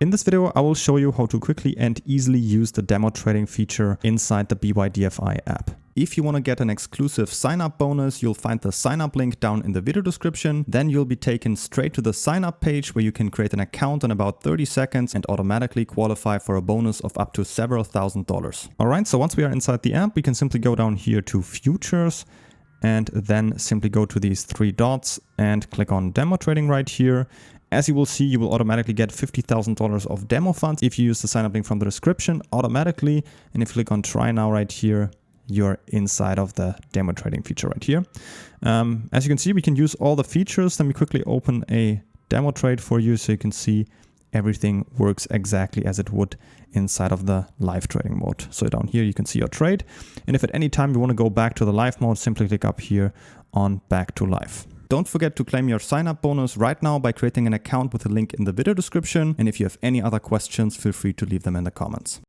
In this video, I will show you how to quickly and easily use the demo trading feature inside the BYDFi app. If you want to get an exclusive sign-up bonus, you'll find the sign-up link down in the video description. Then you'll be taken straight to the sign-up page where you can create an account in about 30 seconds and automatically qualify for a bonus of up to several $1,000s. Alright, so once we are inside the app, we can simply go down here to Futures and then simply go to these three dots and click on Demo Trading right here. As you will see, you will automatically get $50,000 of demo funds if you use the sign-up link from the description automatically. And if you click on Try Now right here, you're inside of the demo trading feature right here. As you can see, we can use all the features. Let me quickly open a demo trade for you so you can see everything works exactly as it would inside of the live trading mode. So down here, you can see your trade. And if at any time you want to go back to the live mode, simply click up here on Back to Live. Don't forget to claim your sign-up bonus right now by creating an account with a link in the video description. And if you have any other questions, feel free to leave them in the comments.